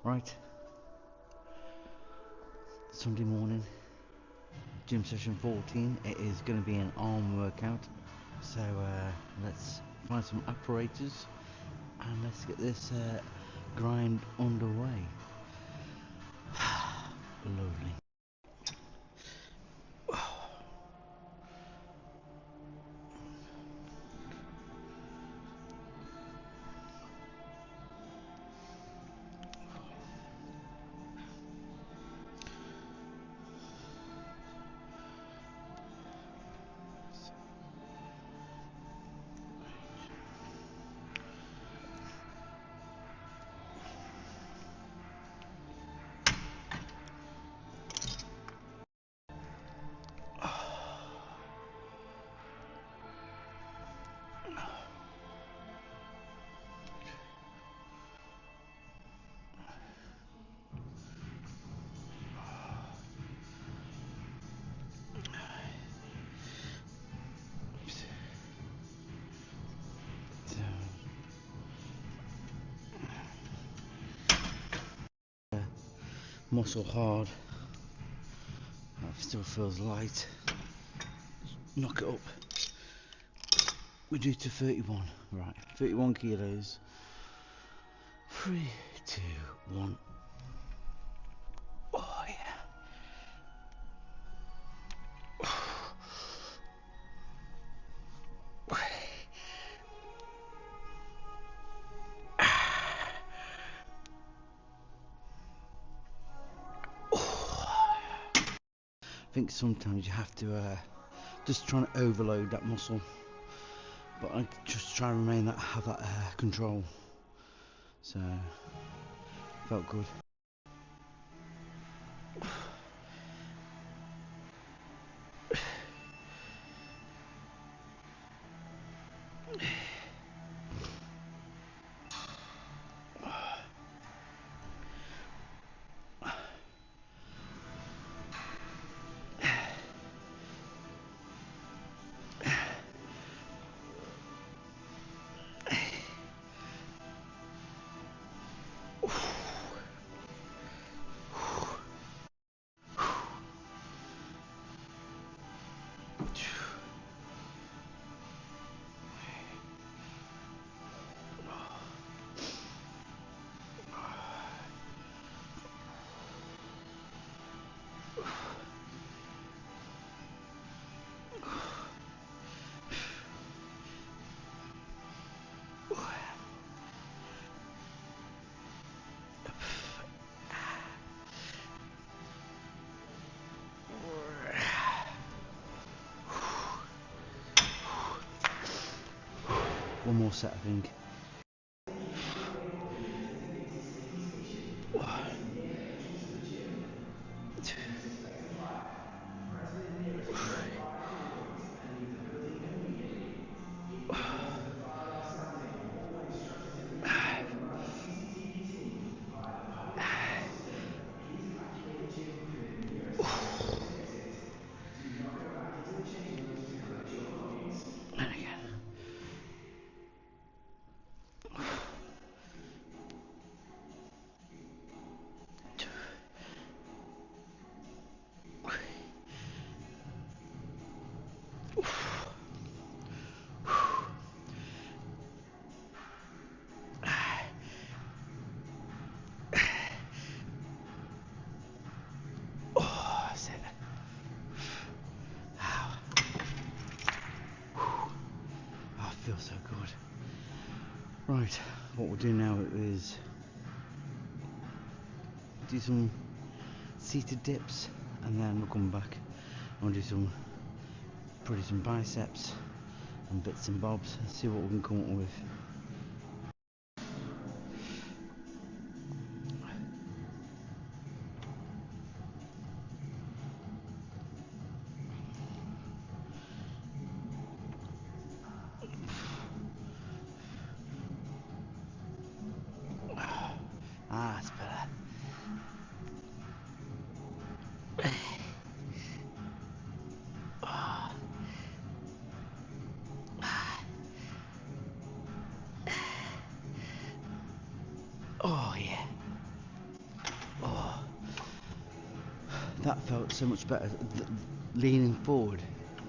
Right, Sunday morning, gym session 14. It is going to be an arm workout. So let's find some apparatus and let's get this grind underway. Lovely. Muscle hard. That still feels light. Knock it up. We do to 31. Right, 31 kilos. 3, 2, 1. Oh yeah. I think sometimes you have to just try to overload that muscle, but I just try and have that control. So felt good. One more set, I think. Feels so good. Right, what we'll do now is do some seated dips and then we'll come back and do some biceps and bits and bobs and see what we can come up with. That's better. Oh yeah. that felt so much better. Leaning forward,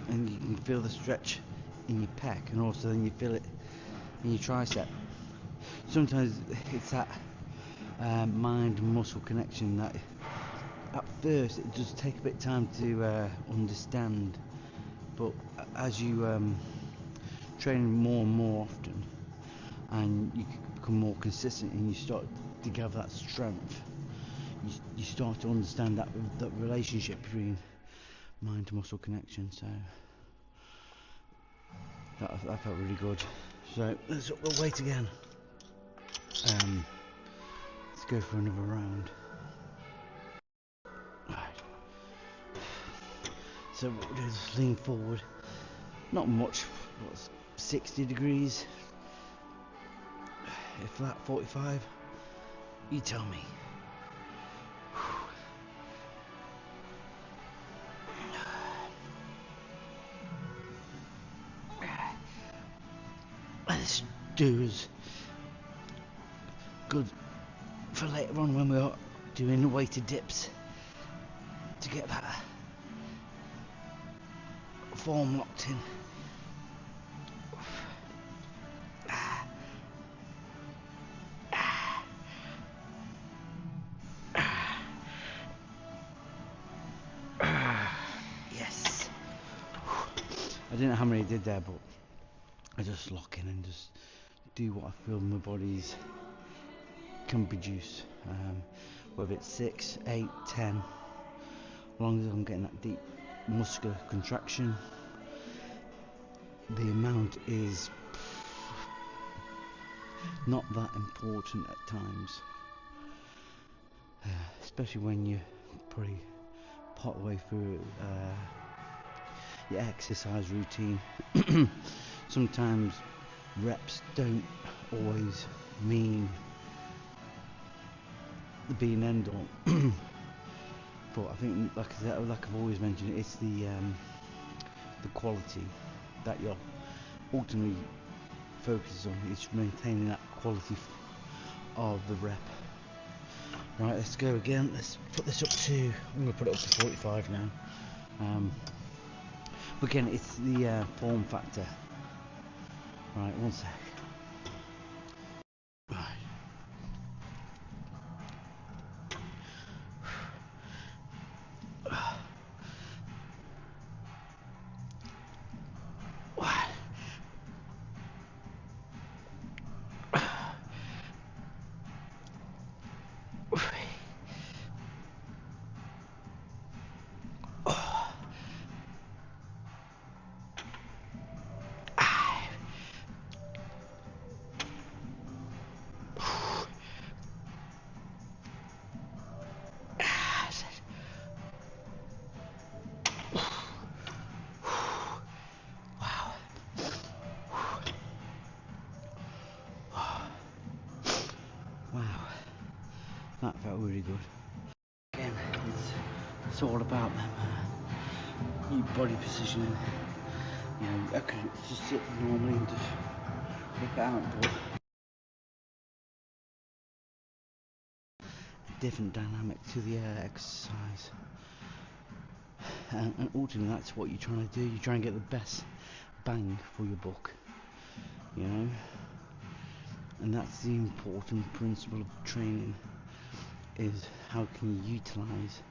and you can feel the stretch in your pec, and also then you feel it in your tricep. Sometimes it's that mind muscle connection that at first it does take a bit of time to understand, but as you train more and more often, and you become more consistent, and you start to gather that strength, you start to understand that relationship between mind to muscle connection. So that felt really good. So let's up the weight again. Let's go for another round. Right. So what we'll do is lean forward, not much, 60 degrees, if that 45, you tell me. Let's do as good for later on when we're doing weighted dips to get that form locked in. Yes. I didn't know how many I did there, but I just lock in and just do what I feel my body's can produce, whether it's 6, 8, 10, as long as I'm getting that deep muscular contraction. The amount is not that important at times, especially when you're probably part of the way through your exercise routine. Sometimes reps don't always mean the be and end all. But I think, like I've always mentioned, it's the quality that you're ultimately focused on. It's maintaining that quality of the rep. Right, let's go again. Let's put this up to, I'm going to put it up to 45 now. But again, it's the form factor. Right, one sec. Right. That felt really good. Again, it's all about them, your body positioning. You know, I could just sit normally and just rip it out, but a different dynamic to the exercise. And ultimately, that's what you're trying to do. You try and get the best bang for your buck, you know. And that's the important principle of training. Is how can you utilize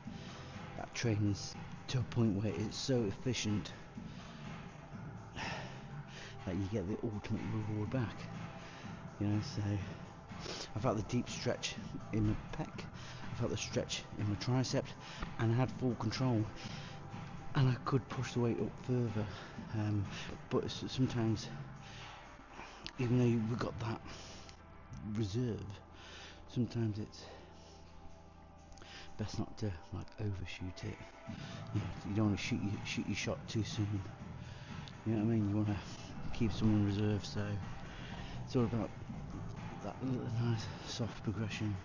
that training to a point where it's so efficient that you get the ultimate reward back, you know. So I felt the deep stretch in my pec, I felt the stretch in my tricep, and I had full control, and I could push the weight up further, but sometimes, even though we've got that reserve, sometimes it's best not to like overshoot it. You don't want to shoot your shot too soon. You know what I mean? You want to keep some in reserve. So it's all about that little nice soft progression.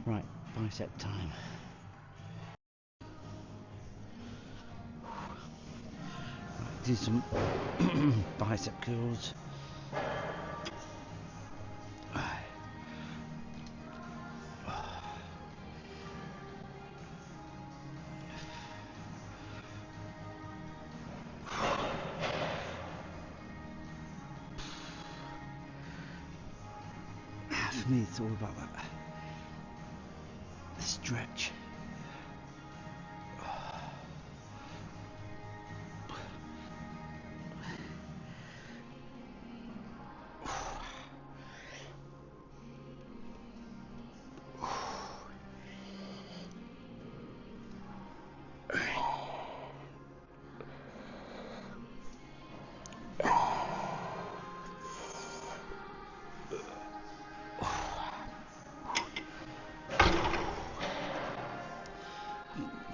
Right, bicep time. Right, do some bicep curls. For me, it's all about that stretch.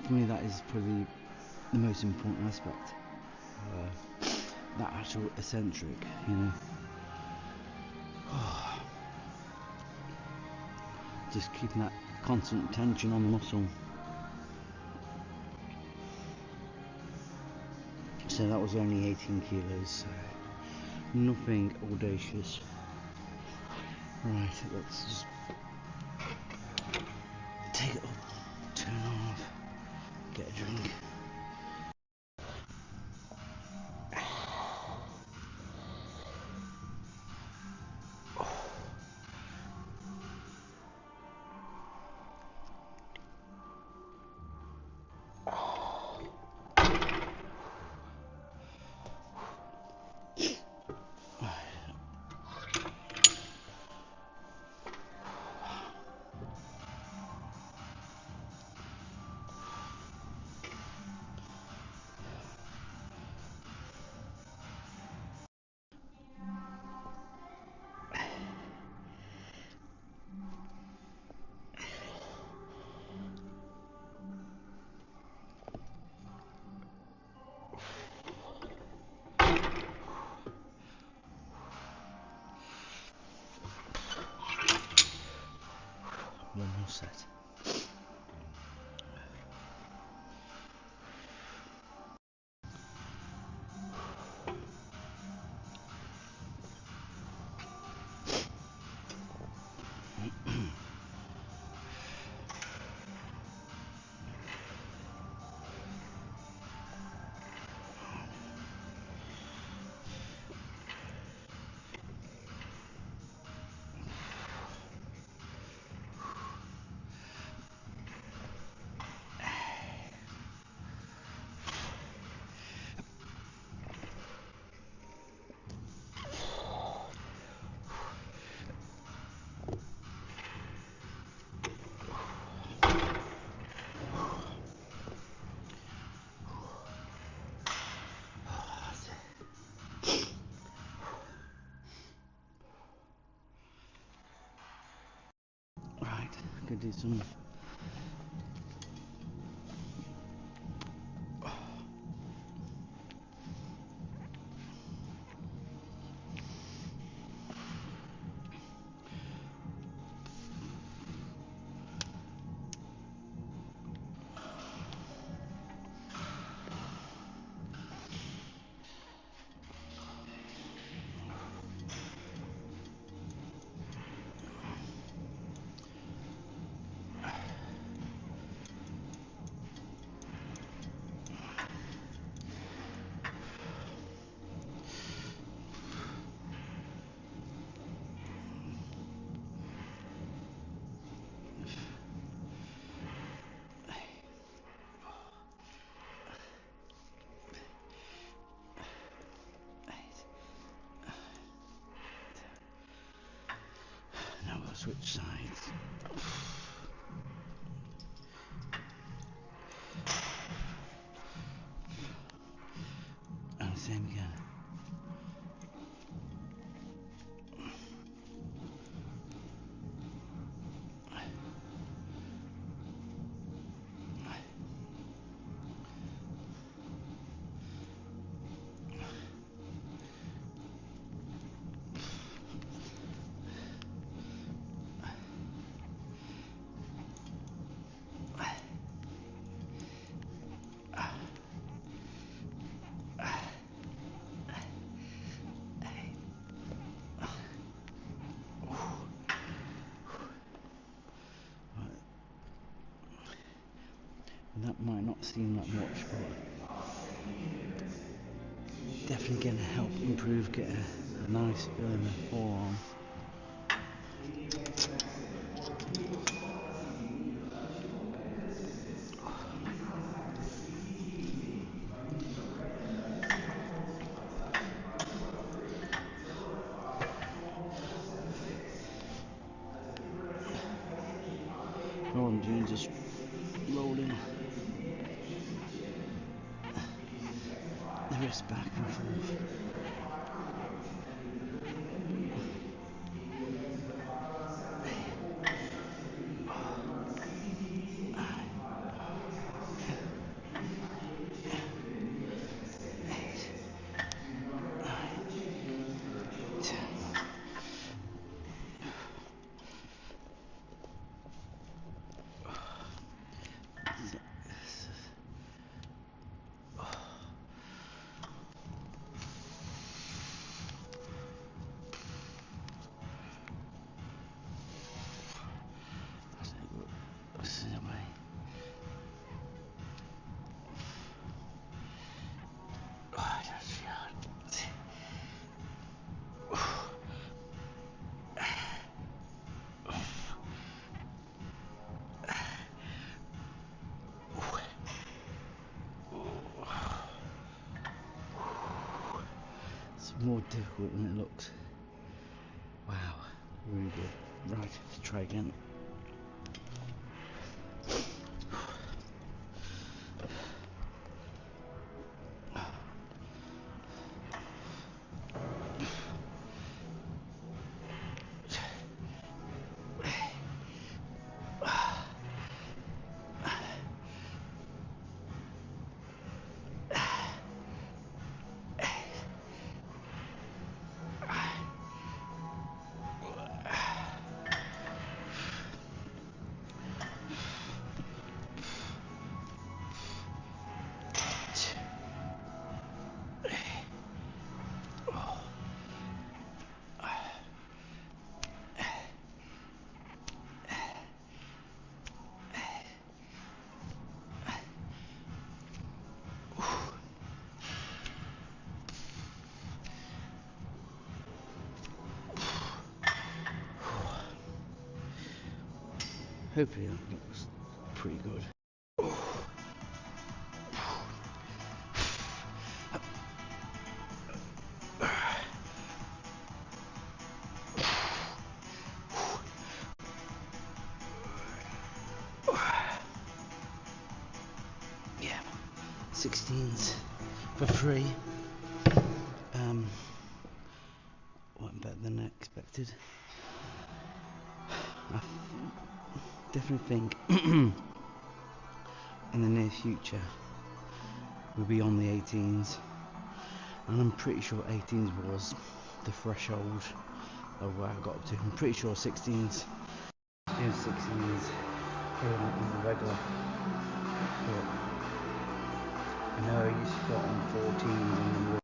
For me, that is probably the most important aspect. That actual eccentric, you know. Just keeping that constant tension on the muscle. So that was only 18 kilos, so nothing audacious. Right, let's just take it up, turn off, get a drink. One more set. Could do some switch sides. And same again. That might not seem like much, but definitely going to help improve, get a nice feel in the forearm. all I'm doing is just rolling the wrist back and forth. It's more difficult than it looks. Wow, really good. Right, let's try again. Hopefully that looks pretty good. Yeah, 16s for free. Went better than I expected. I definitely think in the near future we'll be on the 18s, and I'm pretty sure 18s was the threshold of where I got up to. I'm pretty sure 16s, doing 16s probably not on the regular, but I know I used to go on 14s and then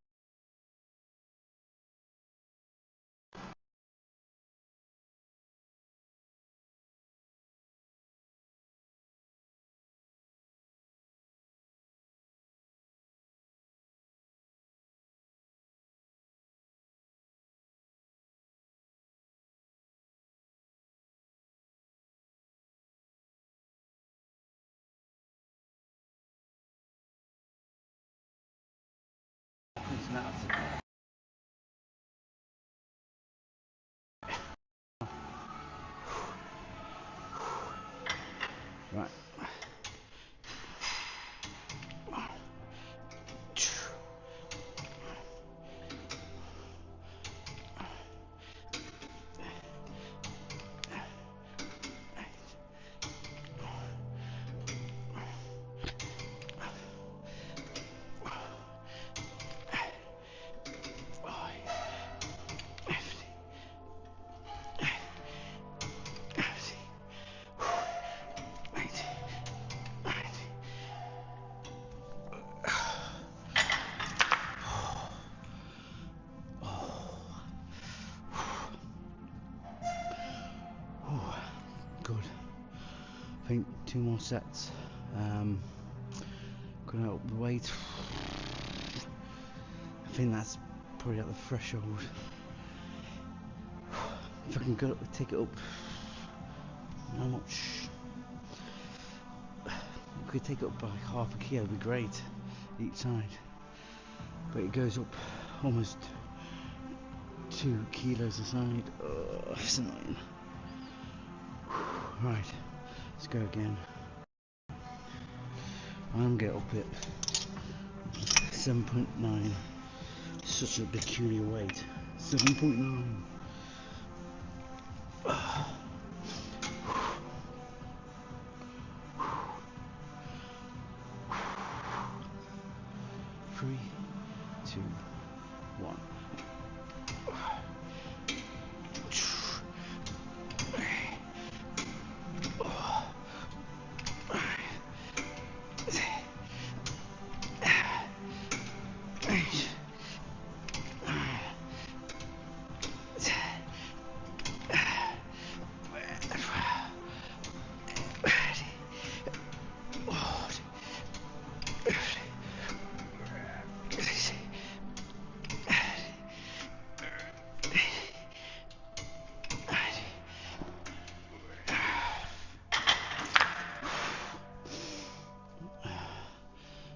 it's not. Right. Good. I think 2 more sets. Gonna up the weight. I think that's probably at the threshold. If I can take it up, how much? If we could take it up by like half a kilo, it'd be great each side. But it goes up almost 2 kilos a side. It's annoying. Right, Let's go again. I'm get up at 7.9. Such a peculiar weight. 7.9. 3, 2, 1.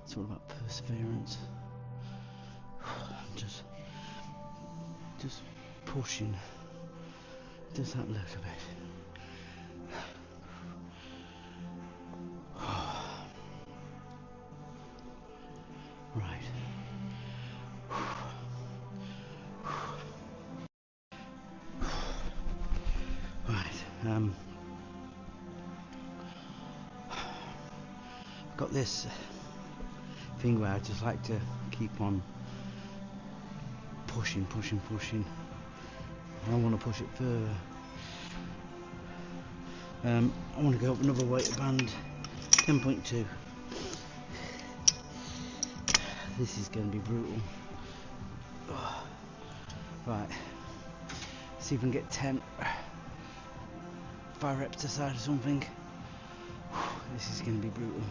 It's all about perseverance. Just pushing just that little bit. Right. Right. I've got this thing where I just like to keep on pushing. I want to push it further. I want to go up another weight band, 10.2. This is going to be brutal. Right, see if I can get 10 5 reps aside or something. This is going to be brutal.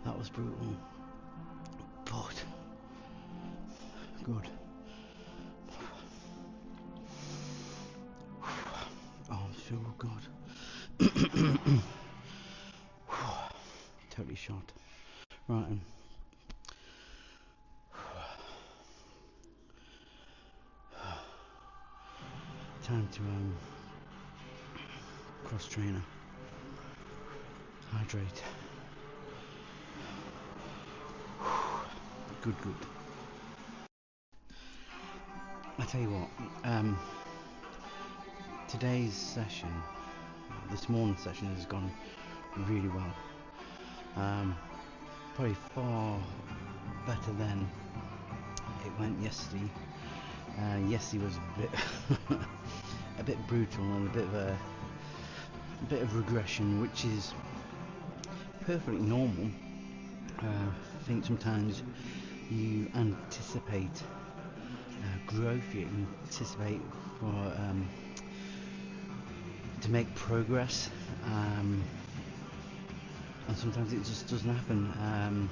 That was brutal, but good. Oh, so good. Totally shot. Right. Time to cross trainer. Hydrate. Good. I tell you what, today's session, this morning's session has gone really well. Probably far better than it went yesterday. Yesterday was a bit brutal and a bit of regression, which is perfectly normal. I think sometimes you anticipate growth, you anticipate to make progress, and sometimes it just doesn't happen.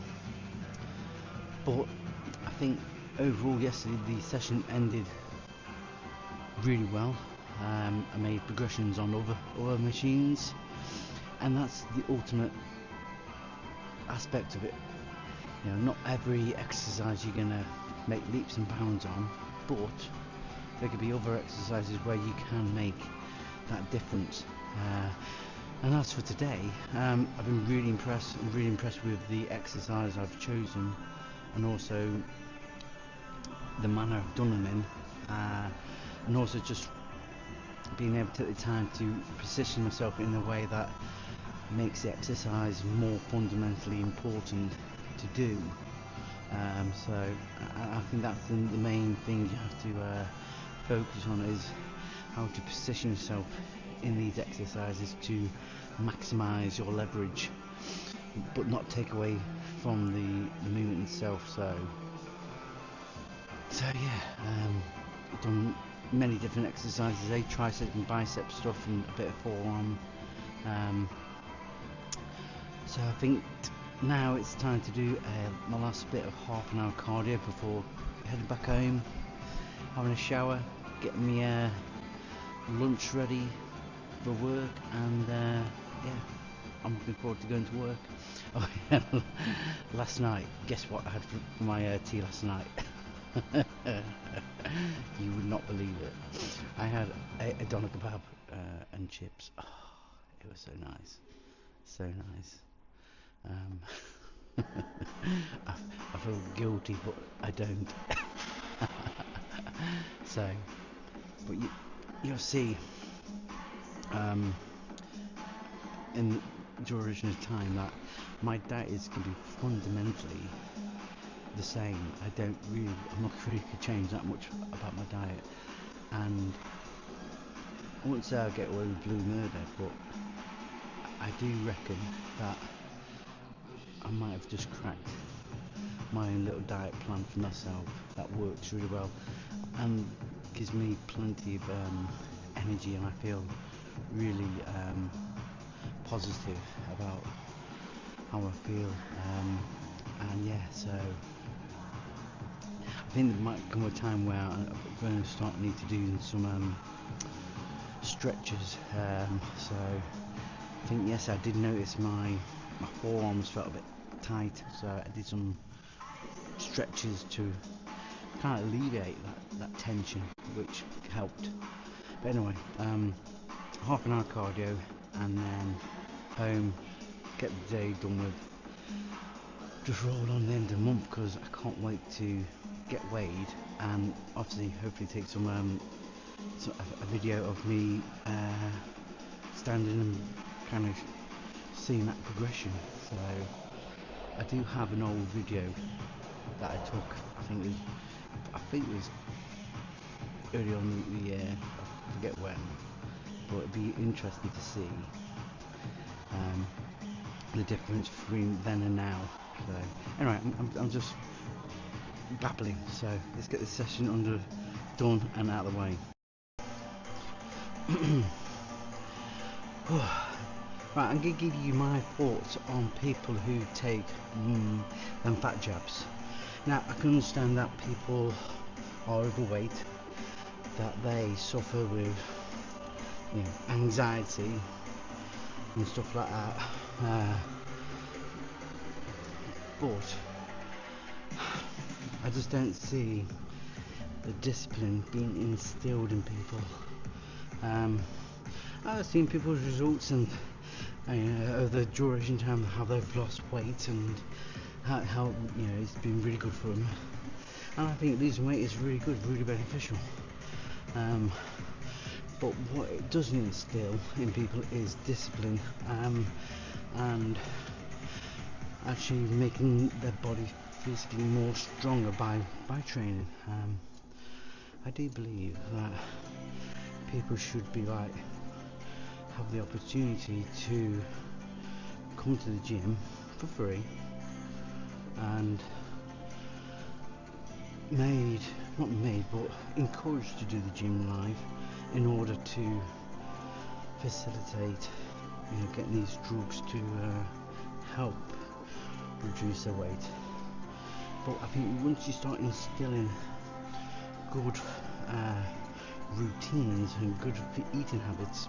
But I think overall yesterday the session ended really well. I made progressions on other machines, and that's the ultimate aspect of it. You know, not every exercise you're gonna make leaps and bounds on, but there could be other exercises where you can make that difference. And as for today, I've been really impressed with the exercise I've chosen, and also the manner I've done them in, and also just being able to take the time to position myself in a way that makes the exercise more fundamentally important to do. So I think that's the main thing you have to focus on, is how to position yourself in these exercises to maximise your leverage, but not take away from the movement itself. So yeah, I've done many different exercises today, tricep and bicep stuff, and a bit of forearm. So I think now it's time to do my last bit of half an hour cardio before heading back home, having a shower, getting me lunch ready for work, and yeah, I'm looking forward to going to work. Oh yeah, last night, guess what I had for my tea last night? You would not believe it. I had a doner kebab and chips. Oh, it was so nice, so nice. I feel guilty, but I don't. So, but you'll see in the duration of time that my diet is going to be fundamentally the same. I'm not really going to change that much about my diet, and I wouldn't say I'll get away with blue murder, but I do reckon that I might have just cracked my own little diet plan for myself that works really well and gives me plenty of energy, and I feel really positive about how I feel, and yeah, so I think there might come a time where I'm going to need to do some stretches, so I think, yes, I did notice my forearms felt a bit tight, so I did some stretches to kind of alleviate that tension, which helped. But anyway, half an hour cardio and then home, get the day done with, just roll on the end of the month, because I can't wait to get weighed and obviously hopefully take a video of me standing and kind of seeing that progression. So I do have an old video that I took, I think it was early on in the year, I forget when, but it'd be interesting to see the difference between then and now. So anyway, I'm just babbling, so let's get this session done and out of the way. Right, I'm going to give you my thoughts on people who take them fat jabs. Now, I can understand that people are overweight, that they suffer with anxiety and stuff like that, but I just don't see the discipline being instilled in people. I've seen people's results and over the duration time how they've lost weight and how it's been really good for them, and I think losing weight is really good, really beneficial. But what it doesn't instill in people is discipline, and actually making their body physically more stronger by training. I do believe that people should be have the opportunity to come to the gym for free and but encouraged to do the gym live in order to facilitate getting these drugs to help reduce their weight. But I think once you start instilling good routines and good eating habits,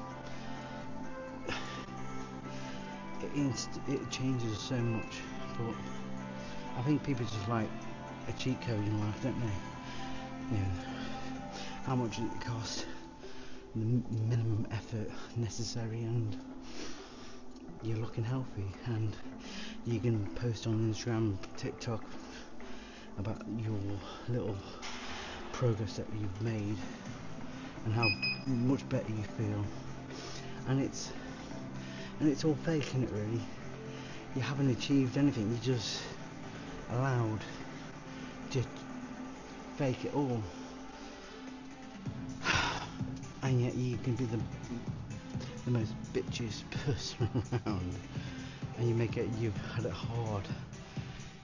it changes so much. But I think people just like a cheat code in life, don't they? How much it costs, the minimum effort necessary, and you're looking healthy, and you can post on Instagram, TikTok about your little progress that you've made and how much better you feel, and it's all fake, isn't it, really? You haven't achieved anything, you just allowed to fake it all, and yet you can be the most bitchiest person around, and you've had it hard.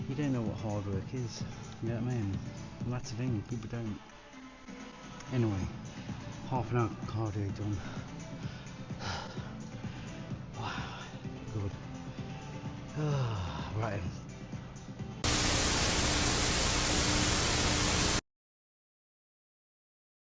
You don't know what hard work is, you know what I mean? And that's the thing, people don't. Anyway, half an hour cardio done. Wow, good. Right then.